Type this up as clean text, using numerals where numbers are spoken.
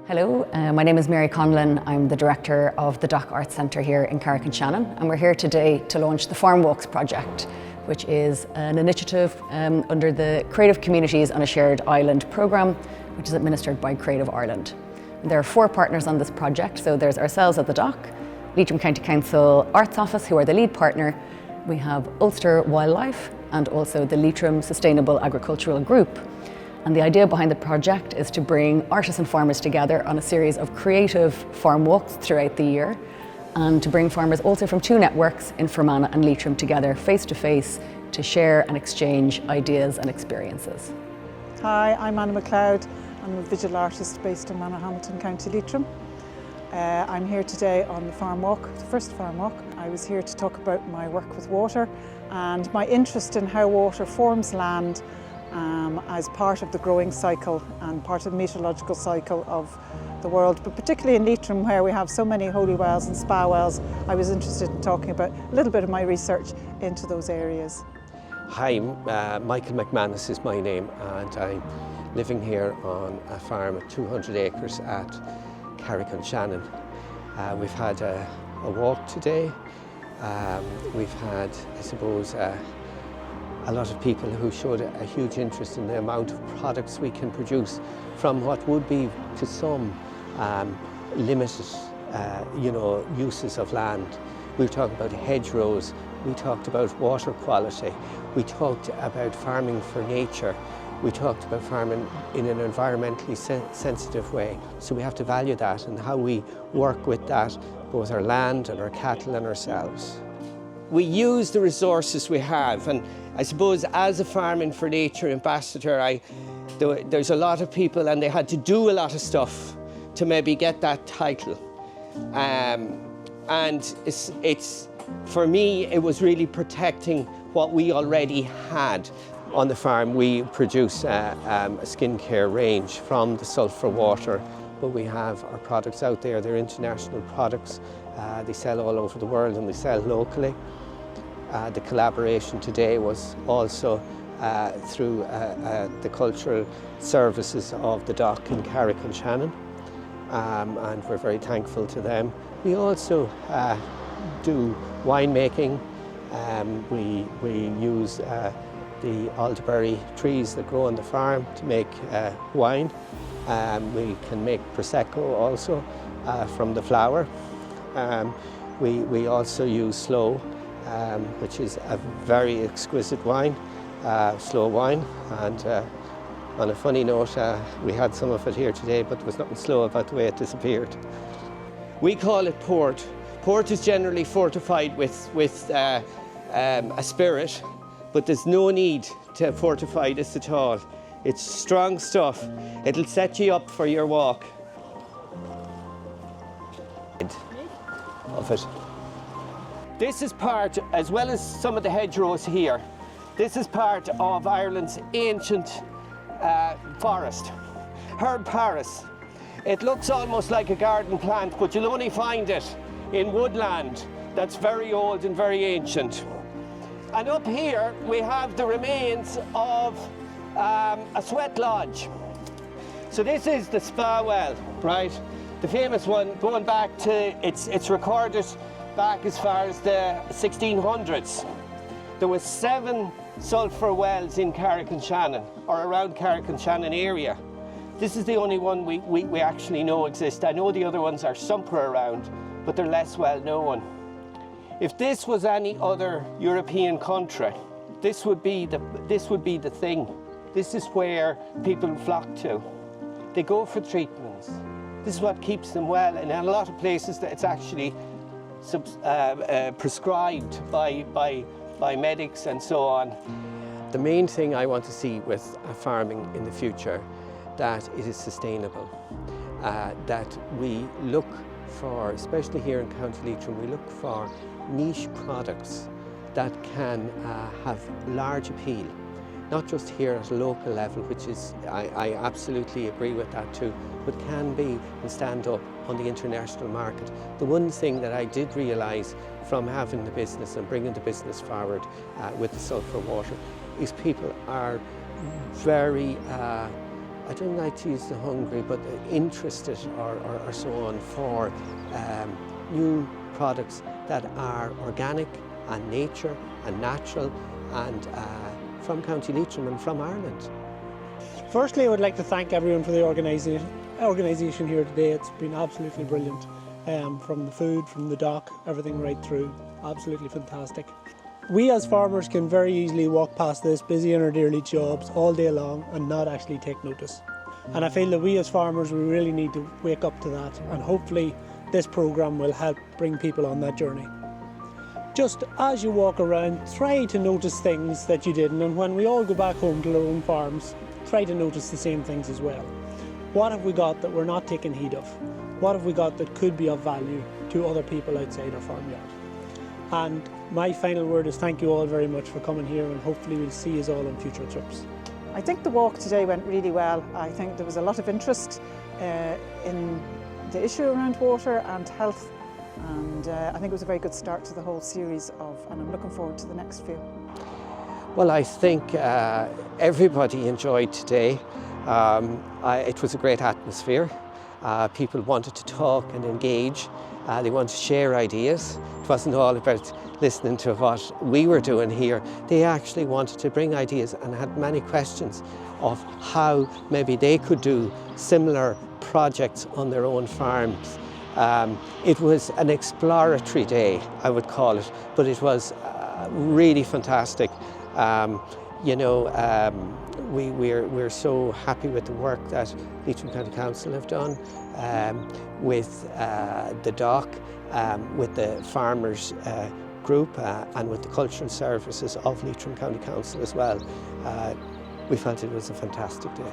Hello, my name is Mary Conlon. I'm the Director of the Dock Arts Centre here in Carrick-on-Shannon, and we're here today to launch the Farm Walks project, which is an initiative under the Creative Communities on a Shared Island programme, which is administered by Creative Ireland. And there are 4 partners on this project, so there's ourselves at the Dock, Leitrim County Council Arts Office, who are the lead partner. We have Ulster Wildlife and also the Leitrim Sustainable Agriculture Group. And the idea behind the project is to bring artists and farmers together on a series of creative farm walks throughout the year, and to bring farmers also from 2 networks in Fermanagh and Leitrim together face to face to share and exchange ideas and experiences. Hi, I'm MacLeod. I'm a visual artist based in Hamilton, County Leitrim. I'm here today on the farm walk, the first farm walk. I was here to talk about my work with water and my interest in how water forms land as part of the growing cycle and part of the meteorological cycle of the world, but particularly in Leitrim, where we have so many holy wells and spa wells. I was interested in talking about a little bit of my research into those areas. Hi, Michael McManus is my name, and I'm living here on a farm of 200 acres at Carrick-on-Shannon. We've had a walk today. We've had, I suppose, a lot of people who showed a huge interest in the amount of products we can produce from what would be, to some, limited, uses of land. We talked about hedgerows, we talked about water quality, we talked about farming for nature, we talked about farming in an environmentally sensitive way. So we have to value that and how we work with that, both our land and our cattle and ourselves. We use the resources we have, and I suppose as a Farming for Nature ambassador, there's a lot of people and they had to do a lot of stuff to maybe get that title. And it's for me, it was really protecting what we already had. On the farm, we produce a skincare range from the sulphur water, but we have our products out there. They're international products. They sell all over the world and they sell locally. The collaboration today was also through the cultural services of the Dock in Carrick-on-Shannon, and we're very thankful to them. We also do winemaking. We use the elderberry trees that grow on the farm to make wine. We can make Prosecco also from the flower. We also use sloe, which is a very exquisite wine, sloe wine. And on a funny note, we had some of it here today, but there was nothing slow about the way it disappeared. We call it port. Port is generally fortified with a spirit, but there's no need to fortify this at all. It's strong stuff. It'll set you up for your walk. Of it. This is part, as well as some of the hedgerows here, this is part of Ireland's ancient forest, herb Paris. It looks almost like a garden plant, but you'll only find it in woodland that's very old and very ancient. And up here we have the remains of a sweat lodge. So this is the spa well, right? The famous one, going back to, it's recorded back as far as the 1600s. There were 7 sulphur wells in Carrick-on-Shannon, or around Carrick-on-Shannon area. This is the only one we actually know exists. I know the other ones are somewhere around, but they're less well known. If this was any other European country, this would be the thing. This is where people flock to. They go for treatments. This is what keeps them well, and in a lot of places that it's actually prescribed by medics and so on. The main thing I want to see with farming in the future, that it is sustainable, that we look for, especially here in County Leitrim, we look for niche products that can have large appeal. Not just here at a local level, which is, I absolutely agree with that too, but can be and stand up on the international market. The one thing that I did realise from having the business and bringing the business forward with the sulphur water is people are very I don't like to use the hungry, but interested or so on for new products that are organic and nature and natural and from County Leitrim and from Ireland. Firstly, I would like to thank everyone for the organisation here today. It's been absolutely brilliant. From the food, from the dock, everything right through. Absolutely fantastic. We as farmers can very easily walk past this, busy in our daily jobs all day long and not actually take notice. And I feel that we as farmers, we really need to wake up to that, and hopefully this programme will help bring people on that journey. Just as you walk around, try to notice things that you didn't, and when we all go back home to our own farms, try to notice the same things as well. What have we got that we're not taking heed of? What have we got that could be of value to other people outside our farmyard? And my final word is thank you all very much for coming here, and hopefully we'll see you all on future trips. I think the walk today went really well. I think there was a lot of interest in the issue around water and health, and I think it was a very good start to the whole series and I'm looking forward to the next few. Well, I think everybody enjoyed today. It was a great atmosphere. People wanted to talk and engage. They wanted to share ideas. It wasn't all about listening to what we were doing here. They actually wanted to bring ideas and had many questions of how maybe they could do similar projects on their own farms. It was an exploratory day, I would call it, but it was really fantastic. We're so happy with the work that Leitrim County Council have done with the dock, with the Farmers Group and with the cultural services of Leitrim County Council as well. We felt it was a fantastic day.